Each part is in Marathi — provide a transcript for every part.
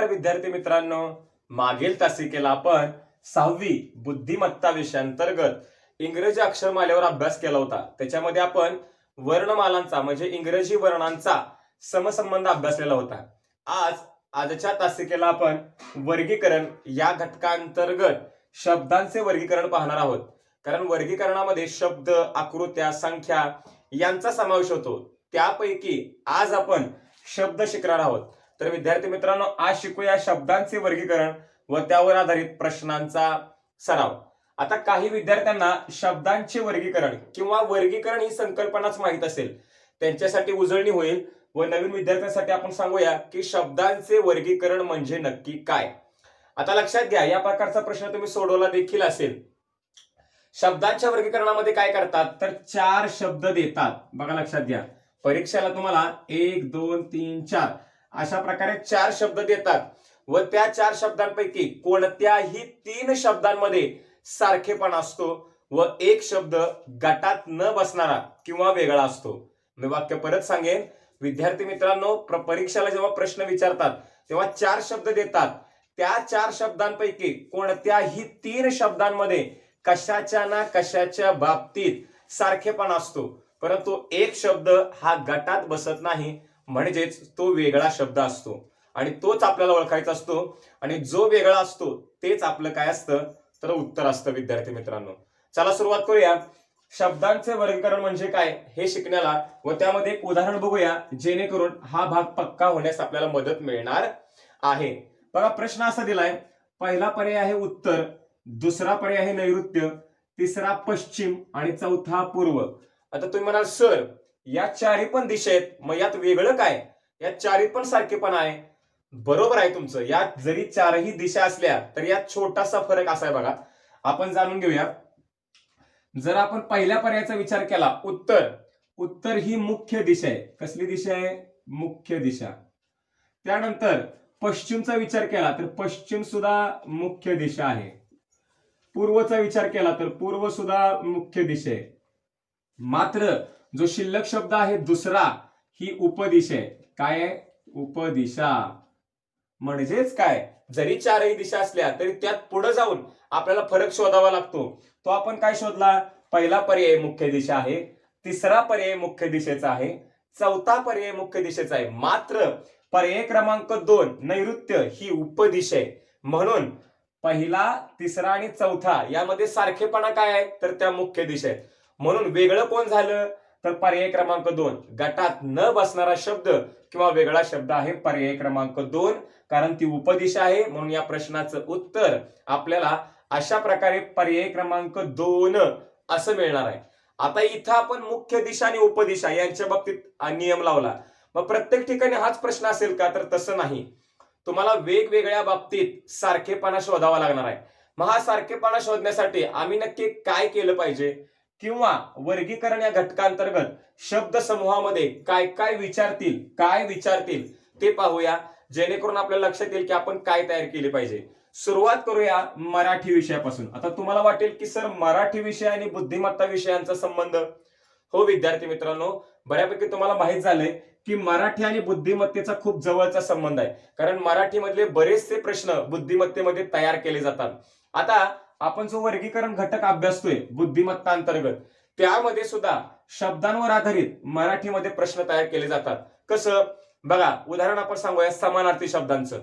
नमस्कार विद्यार्थी मित्रांनो, मागील तासिकेला आपण 6वी बुद्धिमत्ता विषयांतर्गत इंग्रजी अक्षरमालेवर अभ्यास केला होता. त्याच्यामध्ये आपण वर्णमालांचा म्हणजे इंग्रजी वर्णांचा समसंबंध अभ्यासलेला होता. आजच्या तासिकेला आपण वर्गीकरण या घटकांतर्गत शब्दांचे वर्गीकरण पाहणार आहोत. कारण वर्गीकरणामध्ये शब्द, आकृत्या, संख्या यांचा समावेश होतो. त्यापैकी आज आपण शब्द शिकणार आहोत. तर विद्यार्थी मित्रांनो, आज शिकूया शब्दांचे वर्गीकरण व त्यावर आधारित प्रश्नांचा सराव. आता काही विद्यार्थ्यांना शब्दांचे वर्गीकरण किंवा वर्गीकरण ही संकल्पनाच माहित असेल, त्यांच्यासाठी उजळणी होईल. व नवीन विद्यार्थ्यांसाठी आपण सांगूया की शब्दांचे वर्गीकरण म्हणजे नक्की काय. आता लक्षात घ्या, या प्रकारचा प्रश्न तुम्ही सोडवला देखील असेल. शब्दांच्या वर्गीकरणामध्ये काय करतात तर 4 शब्द देतात. बघा लक्षात घ्या, परीक्षेला तुम्हाला 1 2 3 4 अशा प्रकारे 4 शब्द देतात व त्या 4 शब्दांपैकी कोणत्याही 3 शब्दांमध्ये सारखेपणा असतो व एक शब्द गटात न बसणारा किंवा वेगळा असतो. मी वाक्य परत सांगेन विद्यार्थी मित्रांनो, परीक्षेला जेव्हा प्रश्न विचारतात तेव्हा 4 शब्द देतात. त्या 4 शब्दांपैकी कोणत्याही 3 शब्दांमध्ये कशाच्या ना कशाच्या बाबतीत सारखेपणा असतो, परंतु एक शब्द हा गटात बसत नाही, म्हणजेच तो वेगळा शब्द असतो आणि तोच आपल्याला ओळखायचा असतो. आणि जो वेगळा असतो तेच आपलं काय असतं तर उत्तर असतं. विद्यार्थी मित्रांनो, चला सुरुवात करूया. शब्दांचे वर्गीकरण म्हणजे काय हे शिकण्याला व त्यामध्ये एक उदाहरण बघूया, जेणेकरून हा भाग पक्का होण्यास आपल्याला मदत मिळणार आहे. बघा, प्रश्न असा दिलाय. पहिला पर्याय आहे उत्तर, दुसरा पर्याय आहे नैऋत्य, तिसरा पश्चिम आणि चौथा पूर्व. आता तुम्ही म्हणाल सर, या 4ही पण दिशा आहेत, मग यात वेगळं काय? या 4ही पण सारखेपणा आहे. बरोबर आहे तुमचं. यात जरी 4ही दिशा असल्या तर यात छोटासा फरक असा आहे. बघा, आपण जाणून घेऊया. जर आपण पहिल्या पर्यायाचा विचार केला, उत्तर, उत्तर ही मुख्य दिशा आहे. कसली दिशा आहे? मुख्य दिशा. त्यानंतर पश्चिमचा विचार केला तर पश्चिम सुद्धा मुख्य दिशा आहे. पूर्वचा विचार केला तर पूर्व सुद्धा मुख्य दिशा आहे. मात्र जो शिल्लक शब्द आहे दुसरा, ही उपदिशा आहे. काय आहे? उपदिशा. म्हणजेच काय, जरी 4ही दिशा असल्या तरी त्यात पुढे जाऊन आपल्याला फरक शोधावा लागतो. तो आपण काय शोधला? पहिला पर्याय मुख्य दिशा आहे, तिसरा पर्याय मुख्य दिशेचा आहे, चौथा पर्याय मुख्य दिशेचा आहे. मात्र पर्याय क्रमांक 2 नैऋत्य ही उपदिशा आहे. म्हणून पहिला, तिसरा आणि चौथा यामध्ये सारखेपणा काय आहे तर त्या मुख्य दिशा आहेत. म्हणून वेगळं कोण झालं तर पर्याय क्रमांक 2, गटात न बसणारा शब्द किंवा वेगळा शब्द आहे पर्याय क्रमांक 2, कारण ती उपदिशा आहे. म्हणून या प्रश्नाचं उत्तर आपल्याला अशा प्रकारे पर्याय क्रमांक 2 असं मिळणार आहे. आता इथं आपण मुख्य दिशा आणि उपदिशा यांच्या बाबतीत नियम लावला. मग प्रत्येक ठिकाणी हाच प्रश्न असेल का तर तसं नाही. तुम्हाला वेगवेगळ्या बाबतीत सारखेपणा शोधावा लागणार आहे. मग हा सारखेपणा शोधण्यासाठी आम्ही नक्की काय केलं पाहिजे किंवा वर्गीकरण या घटकांतर्गत शब्द समूहामध्ये काय काय विचारतील ते पाहूया, जेणेकरून आपल्याला लक्षात येईल की आपण काय तयार केले पाहिजे. सुरुवात करूया मराठी विषयापासून. आता तुम्हाला वाटेल की सर, मराठी विषय आणि बुद्धिमत्ता विषयांचा संबंध. हो विद्यार्थी मित्रांनो, बऱ्यापैकी तुम्हाला माहित झालंय की मराठी आणि बुद्धिमत्तेचा खूप जवळचा संबंध आहे. कारण मराठीमधले बरेचसे प्रश्न बुद्धिमत्तेमध्ये तयार केले जातात. आता आपण जो वर्गीकरण घटक अभ्यासतोय बुद्धिमत्ता अंतर्गत, त्यामध्ये सुद्धा शब्दांवर आधारित मराठीमध्ये प्रश्न तयार केले जातात. कसं? बघा, उदाहरण आपण सांगूया समानार्थी शब्दांचं.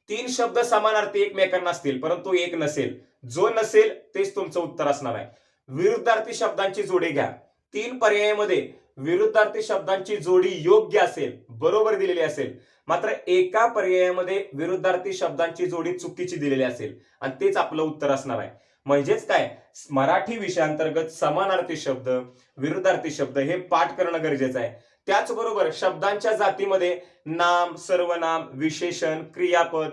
3 शब्द समानार्थी एकमेकांना असतील परंतु एक नसेल, जो नसेल तेच तुमचं उत्तर असणार आहे. विरुद्धार्थी शब्दांची जोडी घ्या. 3 पर्यायामध्ये विरुद्धार्थी शब्दांची जोडी योग्य असेल, बरोबर दिलेली असेल, मात्र एका पर्यायामध्ये विरुद्धार्थी शब्दांची जोडी चुकीची दिलेली असेल आणि तेच आपलं उत्तर असणार आहे. म्हणजेच काय, मराठी विषयांतर्गत समानार्थी शब्द, विरुद्धार्थी शब्द हे पाठ करणं गरजेचं आहे. त्याचबरोबर शब्दांच्या जातीमध्ये नाम, सर्वनाम, विशेषण, क्रियापद,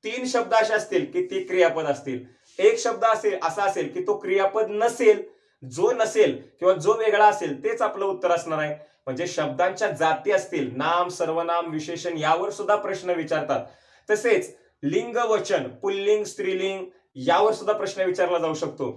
3 शब्द असे असतील की ते क्रियापद असतील. एक शब्द असा असेल की तो क्रियापद नसेल, जो नसेल किंवा जो वेगळा असेल तेच आपलं उत्तर असणार आहे. म्हणजे शब्दांच्या जाती असतील, नाम, सर्वनाम, विशेषण, यावर सुद्धा प्रश्न विचारतात. तसेच लिंग, वचन, पुल्लिंग, स्त्रीलिंग यावर सुद्धा प्रश्न विचारला जाऊ शकतो.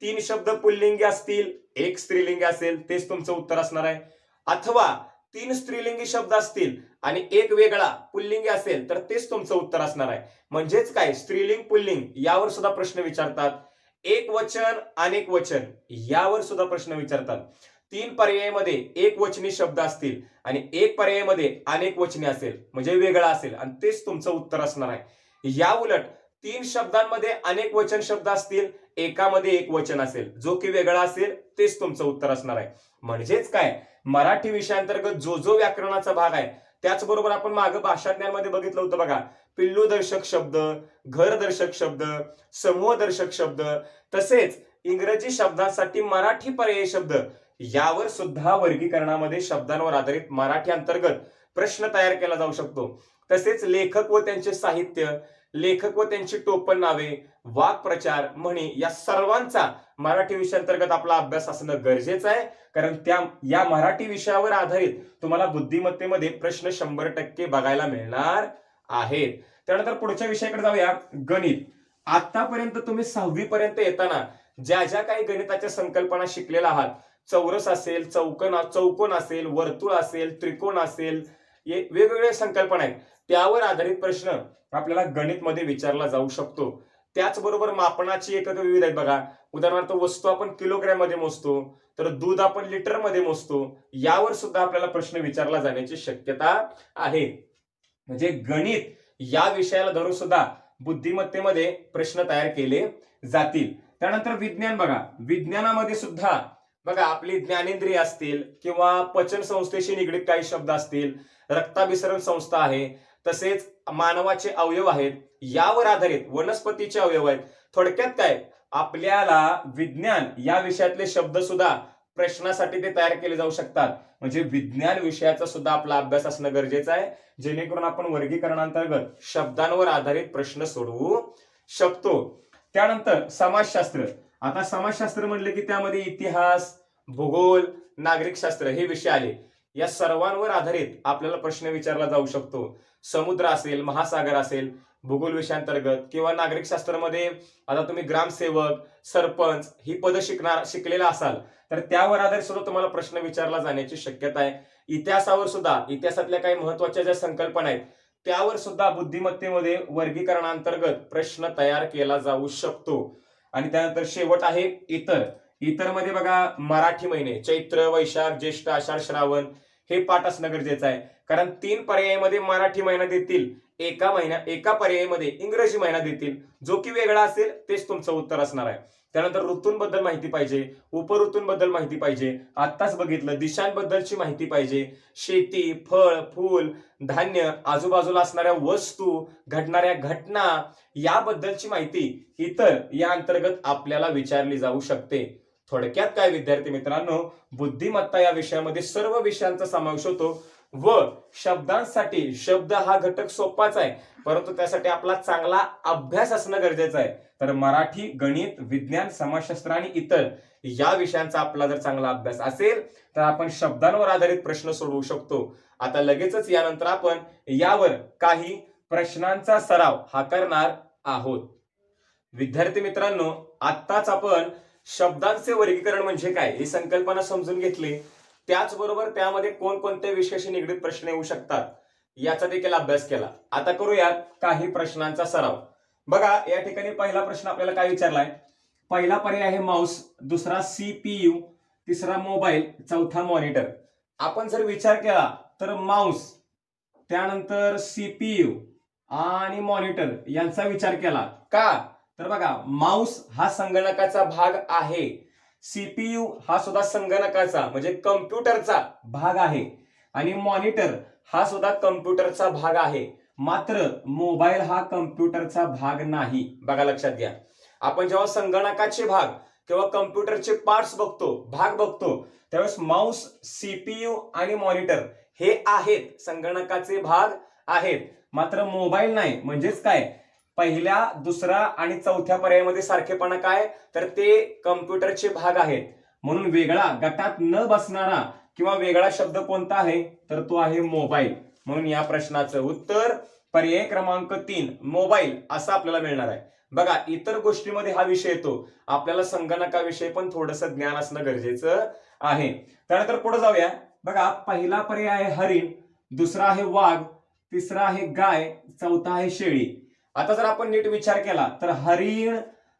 3 शब्द पुल्लिंगी असतील, एक स्त्रीलिंगी असेल, तेच तुमचं उत्तर असणार आहे. अथवा 3 स्त्रीलिंगी शब्द असतील आणि एक वेगळा पुल्लिंगी असेल तर तेच तुमचं उत्तर असणार आहे. म्हणजेच काय, स्त्रीलिंग पुल्लिंग यावर सुद्धा प्रश्न विचारतात. एक वचन अनेक वचन यावर सुद्धा प्रश्न विचारतात. 3 पर्यायामध्ये एक वचनी शब्द असतील आणि एक पर्यायामध्ये अनेक वचनी असेल म्हणजे वेगळा असेल आणि तेच तुमचं उत्तर असणार आहे. या उलट 3 शब्दांमध्ये अनेक वचन शब्द असतील, एकामध्ये एक वचन असेल जो की वेगळा असेल तेच तुमचं उत्तर असणार आहे. म्हणजेच काय, मराठी विषयांतर्गत जो जो व्याकरणाचा भाग आहे त्याचबरोबर आपण मागे भाषा ज्ञानमध्ये बघितलं होतं बघा, पिल्लू दर्शक शब्द, घर दर्शक शब्द, समूह दर्शक शब्द, तसेच इंग्रजी शब्दांसाठी मराठी पर्यायी शब्द यावर सुद्धा वर्गीकरणामध्ये शब्दांवर आधारित मराठी अंतर्गत प्रश्न तयार केला जाऊ शकतो. तसेच लेखक व त्यांचे साहित्य, लेखक व त्यांची टोपण नावे, वाक्प्रचार, म्हणी या सर्वांचा मराठी विषयांतर्गत आपला अभ्यास असणं गरजेचं आहे. कारण या मराठी विषयावर आधारित तुम्हाला बुद्धिमत्तेमध्ये प्रश्न 100% बघायला मिळणार आहेत. त्यानंतर पुढच्या विषयाकडे जाऊया, गणित. आतापर्यंत तुम्ही 6वी पर्यंत येताना ज्या ज्या काही गणिताच्या संकल्पना शिकलेल्या आहात, चौरस असेल, चौकोन असेल, वर्तुळ असेल, त्रिकोण असेल, वेगवेगळ्या संकल्पना आहेत, त्यावर आधारित प्रश्न आपल्याला गणित मध्ये विचारला जाऊ शकतो. त्याचबरोबर मापनाची एकक विविध आहेत बघा. उदाहरणार्थ वस्तू आपण किलोग्रॅम मध्ये मोजतो, तर दूध आपण लिटर मध्ये मोजतो. यावर सुद्धा आपल्याला प्रश्न विचारला जाण्याची शक्यता आहे. म्हणजे गणित या विषयाला धरून सुद्धा बुद्धिमत्तेमध्ये प्रश्न तयार केले जातील. त्यानंतर विज्ञान बघा. विज्ञानामध्ये सुद्धा बघा आपली ज्ञानेंद्रिय असतील किंवा पचन संस्थेशी निगडीत काही शब्द असतील, रक्ताभिसरण संस्था आहे, तसेच मानवाचे अवयव आहेत, यावर आधारित वनस्पतीचे अवयव आहेत. थोडक्यात काय, आपल्याला विज्ञान या विषयातले शब्द सुद्धा प्रश्नासाठी ते तयार केले जाऊ शकतात. म्हणजे विज्ञान विषयाचा सुद्धा आपला अभ्यास असणं गरजेचं आहे, जेणेकरून आपण वर्गीकरणांतर्गत शब्दांवर आधारित प्रश्न सोडवू शकतो. त्यानंतर समाजशास्त्र. आता समाजशास्त्र म्हणले की त्यामध्ये इतिहास, भूगोल, नागरिकशास्त्र हे विषय आले. या सर्वांवर आधारित आपल्याला प्रश्न विचारला जाऊ शकतो. समुद्र असेल, महासागर असेल, भूगोल विषयांतर्गत किंवा नागरिक शास्त्रामध्ये आता तुम्ही ग्रामसेवक, सरपंच ही पद शिकलेला असाल तर त्यावर आधारित सुद्धा तुम्हाला प्रश्न विचारला जाण्याची शक्यता आहे. इतिहासावर सुद्धा, इतिहासातल्या काही महत्वाच्या ज्या संकल्पना आहेत त्यावर सुद्धा बुद्धिमत्तेमध्ये वर्गीकरणांतर्गत प्रश्न तयार केला जाऊ शकतो. आणि त्यानंतर शेवट आहे इतर. इतर मध्ये बघा मराठी महिने चैत्र, वैशाख, ज्येष्ठ, आषाढ, श्रावण हे पाठ असणं गरजेचं आहे. कारण 3 पर्यायामध्ये मराठी महिना देतील, एका पर्यायामध्ये इंग्रजी महिना देतील, जो की वेगळा असेल तेच तुमचं उत्तर असणार आहे. त्यानंतर ऋतूंबद्दल माहिती पाहिजे, उपऋतूंबद्दल माहिती पाहिजे, आत्ताच बघितलं दिशांबद्दलची माहिती पाहिजे, शेती, फळ, फूल, धान्य, आजूबाजूला असणाऱ्या वस्तू, घडणाऱ्या घटना याबद्दलची माहिती इतर या अंतर्गत आपल्याला विचारली जाऊ शकते. थोडक्यात काय विद्यार्थी मित्रांनो, बुद्धिमत्ता या विषयामध्ये सर्व विषयांचा समावेश होतो व शब्दांसाठी शब्द हा घटक सोपाच आहे, परंतु त्यासाठी आपला चांगला अभ्यास असणं गरजेचं आहे. तर मराठी, गणित, विज्ञान, समाजशास्त्र आणि इतर या विषयांचा आपला जर चांगला अभ्यास असेल तर आपण शब्दांवर आधारित प्रश्न सोडवू शकतो. आता लगेचच यानंतर आपण यावर काही प्रश्नांचा सराव हा करणार आहोत. विद्यार्थी मित्रांनो, आत्ताच आपण शब्दांचे वर्गीकरण म्हणजे काय ही संकल्पना समजून घेतली, त्याचबरोबर त्यामध्ये कोणकोणत्या विषयाशी निगडीत प्रश्न येऊ शकतात याचा देखील अभ्यास केला. आता करूयात काही प्रश्नांचा सराव. बघा या ठिकाणी पहिला प्रश्न आपल्याला काय विचारलाय, पहिला पर्याय आहे माऊस, दुसरा CPU, तिसरा मोबाईल, चौथा मॉनिटर. आपण जर विचार केला तर माऊस, त्यानंतर CPU आणि मॉनिटर यांचा विचार केला का, तर बघा माऊस हा संगणकाचा भाग आहे, CPU हा सुद्धा संगणकाचा म्हणजे कम्प्युटरचा भाग आहे आणि मॉनिटर हा सुद्धा कम्प्युटरचा भाग आहे. मात्र मोबाईल हा कम्प्युटरचा भाग नाही. बघा लक्षात घ्या, आपण जेव्हा संगणकाचे भाग किंवा कम्प्युटरचे पार्ट्स बघतो, भाग बघतो, त्यावेळेस माऊस, CPU आणि मॉनिटर हे आहेत, संगणकाचे भाग आहेत, मात्र मोबाईल नाही. म्हणजेच काय, पहिल्या, दुसरा आणि चौथ्या पर्यायामध्ये सारखेपणा काय, तर ते कम्प्युटरचे भाग आहेत. म्हणून वेगळा गटात न बसणारा किंवा वेगळा शब्द कोणता आहे, तर तो आहे मोबाईल. म्हणून या प्रश्नाचं उत्तर पर्याय क्रमांक 3 मोबाईल असं आपल्याला मिळणार आहे. बघा इतर गोष्टीमध्ये हा विषय येतो, आपल्याला संगणकाविषयी पण थोडंसं ज्ञान असणं गरजेचं आहे. त्यानंतर पुढे जाऊया, बघा, पहिला पर्याय आहे हरिण, दुसरा आहे वाघ, तिसरा आहे गाय, चौथा आहे शेळी. आता जर आपण नीट विचार केला तर हरिण,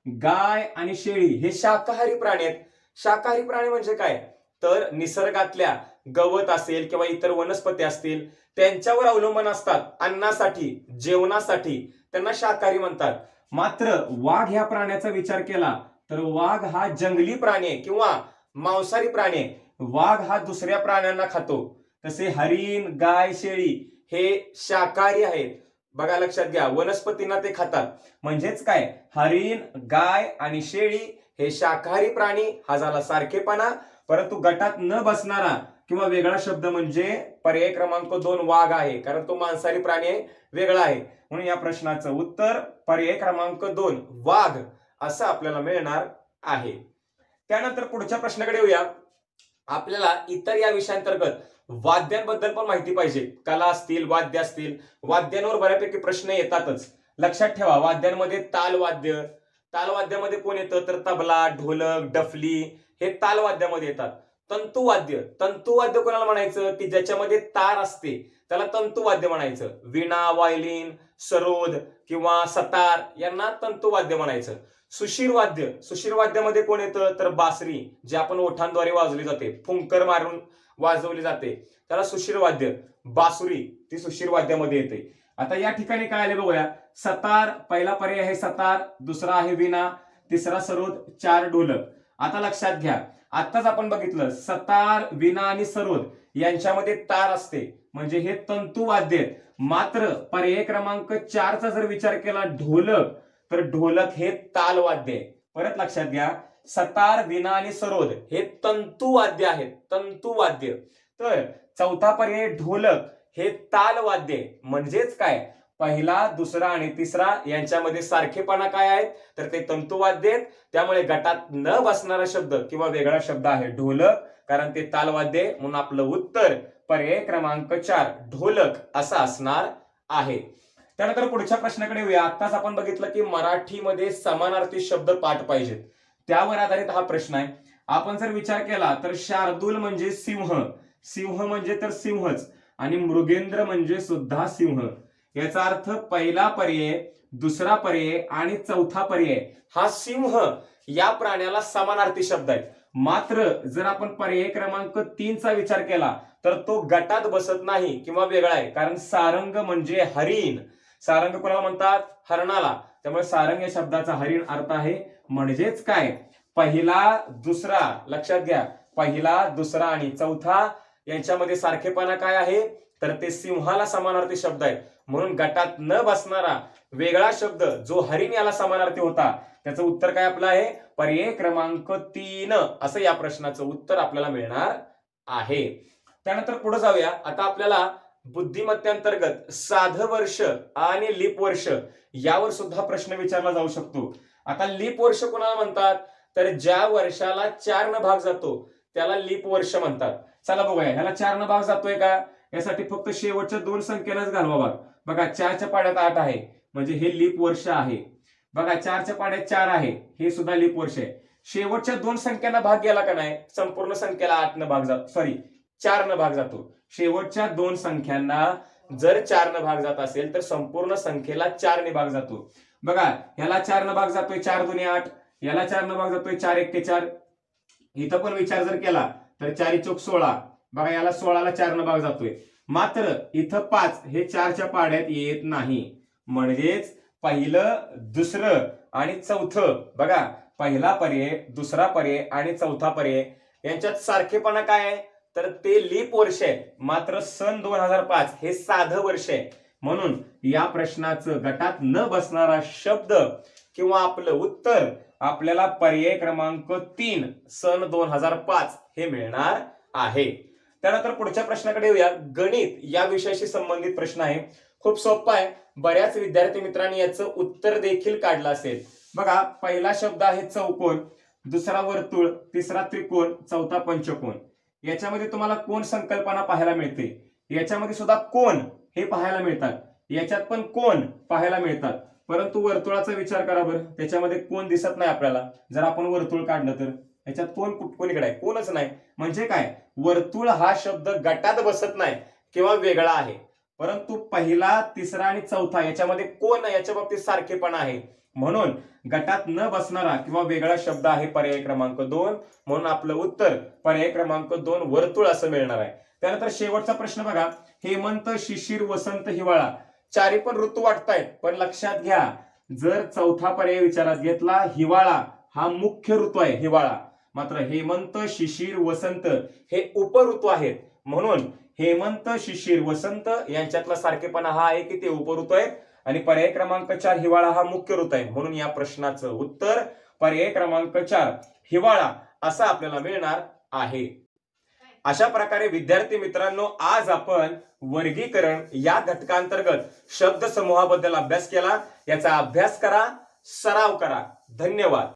गाय आणि शेळी हे शाकाहारी प्राणी आहेत. शाकाहारी प्राणी म्हणजे काय, तर निसर्गातल्या गवत असेल किंवा इतर वनस्पती असतील त्यांच्यावर अवलंबून असतात अन्नासाठी, जेवणासाठी, त्यांना शाकाहारी म्हणतात. मात्र वाघ ह्या प्राण्याचा विचार केला तर वाघ हा जंगली प्राणी आहे किंवा मांसाहारी प्राणी आहे. वाघ हा दुसऱ्या प्राण्यांना खातो. तसे हरिण, गाय, शेळी हे शाकाहारी आहेत. बघा, लक्षात घ्या, वनस्पतींना ते खातात. म्हणजेच काय, हरिण, गाय आणि शेळी हे शाकाहारी प्राणी, हा झाला सारखेपणा. परंतु गटात न बसणारा किंवा वेगळा शब्द म्हणजे पर्याय क्रमांक 2 वाघ आहे, कारण तो मांसाहारी प्राणी आहे, वेगळा आहे. म्हणून या प्रश्नाचं उत्तर पर्याय क्रमांक 2 वाघ असं आपल्याला मिळणार आहे. त्यानंतर पुढच्या प्रश्नाकडे येऊया. आपल्याला इतर या विषयांतर्गत वाद्यांबद्दल पण माहिती पाहिजे. कला असतील, वाद्य असतील, वाद्यांवर बऱ्यापैकी प्रश्न येतातच. लक्षात ठेवा, वाद्यांमध्ये तालवाद्य, तालवाद्यामध्ये कोण येतं तर तबला, ढोलक, डफली हे तालवाद्यामध्ये येतात. तंतुवाद्य, तंतुवाद्य कोणाला म्हणायचं की ज्याच्यामध्ये तार असते त्याला तंतुवाद्य म्हणायचं. वीणा, वायलिन, सरोद किंवा सतार यांना तंतुवाद्य म्हणायचं. सुशीर वाद्य, सुशीर वाद्यामध्ये कोण येतं तर बासरी, जे आपण ओठांद्वारे वाजवली जाते, फुंकर मारून वाजवली जाते, त्याला सुशीर वाद्य. बासुरी ती सुशीर वाद्यामध्ये येते. आता या ठिकाणी काय आले बघूया. सतार, पहिला पर्याय आहे सतार, दुसरा आहे वीणा, तिसरा सरोद, 4 ढोलक. आता लक्षात घ्या, आताच आपण बघितलं सतार, वीणा आणि सरोद यांच्यामध्ये तार असते, म्हणजे हे तंतुवाद्य आहेत. मात्र पर्याय क्रमांक 4 चा जर विचार केला ढोलक, तर ढोलक हे तालवाद्य आहे. परत लक्षात घ्या, सतार, वीणा आणि सरोद हे तंतुवाद्य आहेत, तंतुवाद्य. तर चौथा पर्याय ढोलक हे तालवाद्य आहे. म्हणजेच काय, पहिला, दुसरा आणि तिसरा यांच्यामध्ये सारखेपणा काय आहेत तर ते तंतुवाद्य आहेत. त्यामुळे गटात न बसणारा शब्द किंवा वेगळा शब्द आहे ढोलक, कारण ते तालवाद्य आहे. म्हणून आपलं उत्तर पर्याय क्रमांक 4 ढोलक असं असणार आहे. त्यानंतर पुढच्या प्रश्नाकडे येऊया. आताच आपण बघितलं की मराठीमध्ये समानार्थी शब्द पाठ पाहिजेत, त्यावर आधारित हा प्रश्न आहे. आपण जर विचार केला तर शार्दूल म्हणजे सिंह, सिंह म्हणजे तर सिंहच, आणि मृगेंद्र म्हणजे सुद्धा सिंह. याचा अर्थ पहिला पर्याय, दुसरा पर्याय आणि चौथा पर्याय हा सिंह या प्राण्याला समानार्थी शब्द आहे. मात्र जर आपण पर्याय क्रमांक 3 चा विचार केला तर तो गटात बसत नाही किंवा वेगळा आहे. कारण सारंग म्हणजे हरिण, सारंग कोणाला म्हणतात, हरणाला. त्यामुळे सारंग या शब्दाचा हरिण अर्थ आहे. म्हणजेच काय, पहिला, दुसरा, लक्षात घ्या, पहिला, दुसरा आणि चौथा यांच्यामध्ये सारखेपणा काय आहे तर ते सिंहाला समानार्थी शब्द आहेत. म्हणून गटात न बसणारा वेगळा शब्द जो हरिण याला समानार्थी होता, त्याचं उत्तर काय आपलं आहे पर्याय क्रमांक 3 असं या प्रश्नाचं उत्तर आपल्याला मिळणार आहे. त्यानंतर पुढे जाऊया. आता आपल्याला बुद्धिमत्तेअंतर्गत साधं वर्ष आणि लीप वर्ष यावर सुद्धा प्रश्न विचारला जाऊ शकतो. आता लीप वर्ष कोणाला म्हणतात तर ज्या वर्षाला 4 न भाग जातो त्याला लीप वर्ष म्हणतात. चला बघूया, ह्याला 4 न भाग जातोय का, यासाठी फक्त शेवटच्या 2 संख्येलाच घालवा. बघा 4च्या पाड्यात 8 आहे, म्हणजे हे लीप वर्ष आहे. बघा 4च्या पाड्यात 4 आहे, हे सुद्धा लीप वर्ष आहे. शेवटच्या 2 संख्यांना भाग गेला का नाही, संपूर्ण संख्येला 8 न भाग जातो, सॉरी 4 न भाग जातो. शेवटच्या 2 संख्यांना जर 4 न भाग जात असेल तर संपूर्ण संख्येला 4 ने भाग जातो. बघा ह्याला 4 न भाग जातोय, 4 दुनी 8, याला 4 न भाग जातोय, 4 एक्के 4. इथं पण विचार जर केला तर 4 चौक 16. बघा याला 16ला 4 न भाग जातोय. मात्र इथं 5 हे 4च्या पाड्यात येत नाही. म्हणजेच पहिलं, दुसरं आणि चौथं, बघा पहिला पर्याय, दुसरा पर्याय आणि चौथा पर्याय यांच्यात सारखेपणा काय आहे तर ते लीप वर्ष आहे. मात्र सन 2005 हे साधं वर्ष आहे. म्हणून या प्रश्नाचं गटात न बसणारा शब्द किंवा आपलं उत्तर आपल्याला पर्याय क्रमांक 3 सन 2005 हे मिळणार आहे. त्यानंतर पुढच्या प्रश्नाकडे येऊया. गणित या विषयाशी संबंधित प्रश्न आहे. खूप सोपा आहे, बऱ्याच विद्यार्थी मित्रांनी याचं उत्तर देखील काढलं असेल. बघा पहिला शब्द आहे चौकोन, दुसरा वर्तुळ, तिसरा त्रिकोण, चौथा पंचकोन. याच्यामध्ये तुम्हाला कोण संकल्पना पाहायला मिळते, याच्यामध्ये सुद्धा कोण हे पाहायला मिळतात, याच्यात पण कोण पाहायला मिळतात. परंतु वर्तुळाचा विचार करा बरं, त्याच्यामध्ये कोण दिसत नाही आपल्याला. जर आपण वर्तुळ काढलं तर याच्यात कोणीकडे आहे? कोणच नाही. म्हणजे काय, वर्तुळ हा शब्द गटात बसत नाही किंवा वेगळा आहे, परंतु पहिला, तिसरा आणि चौथा याच्यामध्ये कोण याच्या बाबतीत सारखेपणा आहे. म्हणून गटात न बसणारा किंवा वेगळा शब्द आहे पर्याय क्रमांक 2. म्हणून आपलं उत्तर पर्याय क्रमांक 2 वर्तुळ असं मिळणार आहे. त्यानंतर शेवटचा प्रश्न बघा, हेमंत, शिशिर, वसंत, हिवाळा चारी पण ऋतू वाटतायत, पण लक्षात घ्या जर चौथा पर्याय विचारात घेतला, हिवाळा हा मुख्य ऋतू आहे हिवाळा, मात्र हेमंत, शिशिर, वसंत हे उपऋतू आहेत. म्हणून हेमंत, शिशिर, वसंत यांच्यातला सारखेपणा हा आहे की ते उपऋतू आहेत आणि पर्याय क्रमांक 4 हिवाळा हा मुख्य ऋतू आहे. म्हणून या प्रश्नाचं उत्तर पर्याय क्रमांक 4 हिवाळा असं आपल्याला मिळणार आहे. अशा प्रकारे विद्यार्थी मित्रांनो, आज आपण वर्गीकरण या घटकांतर्गत शब्द समूहाबद्दल अभ्यास केला. याचा अभ्यास करा, सराव करा. धन्यवाद.